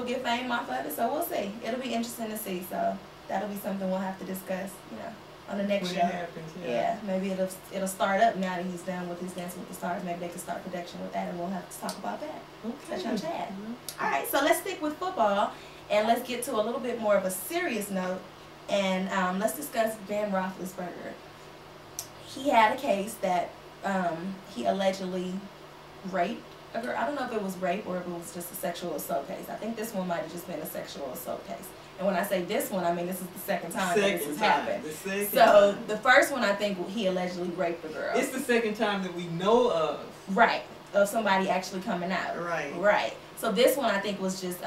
get fame off of it. So we'll see. It'll be interesting to see. So that'll be something we'll have to discuss, on the next show. When it happens, yeah. Maybe it'll start up now that he's done with his Dancing with the Stars. Maybe they can start production with that, and we'll have to talk about that. Okay. Touch on Chad. All right, so let's stick with football, and let's get to a little bit more of a serious note, and let's discuss Ben Roethlisberger. He had a case that he allegedly raped a girl. I don't know if it was rape or if it was just a sexual assault case. I think this one might have just been a sexual assault case. And when I say this one, I mean this is the second time that this has happened. So the first one, I think he allegedly raped a girl. It's the second time that we know of. Right, of somebody actually coming out. Right. Right. So this one, I think, was just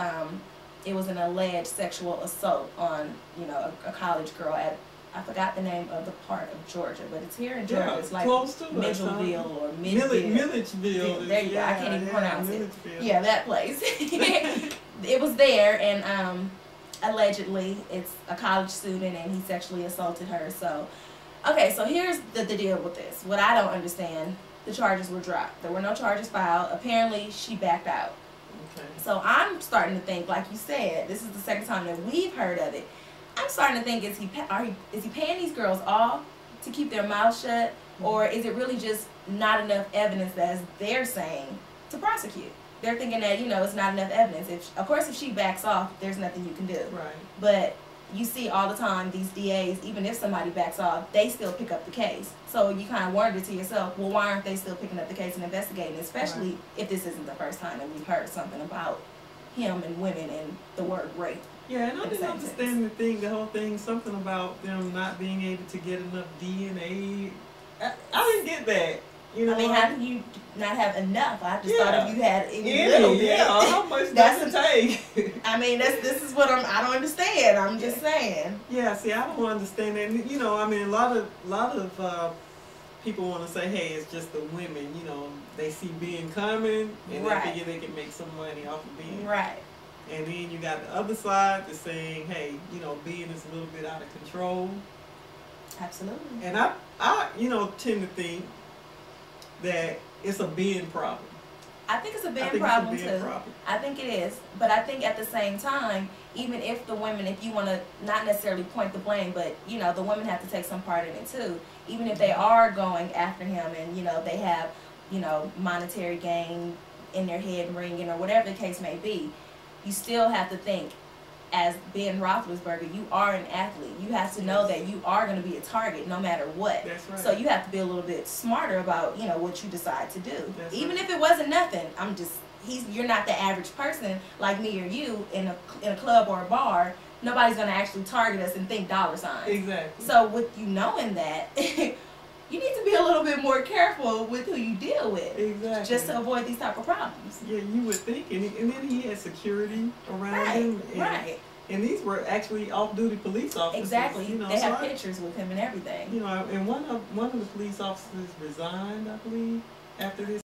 it was an alleged sexual assault on a college girl at, I forgot the name of the part of Georgia, but it's here in Georgia. Yeah, it's like close to Milledgeville or Milledgeville. Milledgeville. There you go. I can't even pronounce it. Yeah, that place. It was there, and allegedly it's a college student, and he sexually assaulted her. So, okay, so here's the deal with this. What I don't understand, the charges were dropped. There were no charges filed. Apparently, she backed out. Okay. So I'm starting to think, like you said, this is the second time that we've heard of it. I'm starting to think, is he paying these girls off to keep their mouths shut, or is it really just not enough evidence, as they're saying, to prosecute? They're thinking that it's not enough evidence. Of course, if she backs off, there's nothing you can do. Right. But you see all the time these DAs, even if somebody backs off, they still pick up the case. So you kind of wonder to yourself, well, why aren't they still picking up the case and investigating? Especially if this isn't the first time that we've heard something about him and women and the word rape. Yeah, and I didn't understand the whole thing, something about them not being able to get enough DNA. I didn't get that. I mean, how can you not have enough? I just thought if you had any little bit. Yeah, how much does it take? I mean, this is what I don't understand. I'm just saying. Yeah, see, I don't understand that. I mean, a lot of people want to say, hey, it's just the women. They see Ben coming, and they figure they can make some money off of Ben. Right. And then you got the other side that's saying, hey, Ben is a little bit out of control. Absolutely. And I tend to think that it's a Ben problem. I think it's a Ben problem too. I think it is. But I think at the same time, even if the women, if you want to not necessarily point the blame, but the women have to take some part in it too. Even if they are going after him and they have monetary gain in their head ringing or whatever the case may be, you still have to think, as Ben Roethlisberger, you are an athlete. You have to know that you are going to be a target no matter what. That's right. So you have to be a little bit smarter about what you decide to do. That's Even right. if it wasn't nothing, you're not the average person like me or you in a club or a bar. Nobody's going to actually target us and think dollar signs. Exactly. So with you knowing that, you need to be a little bit more careful with who you deal with. Exactly. Just to avoid these type of problems. Yeah, you would think. And then he had security around him. Right. And these were actually off-duty police officers. Exactly. They have pictures with him and everything. And one of the police officers resigned, I believe, after this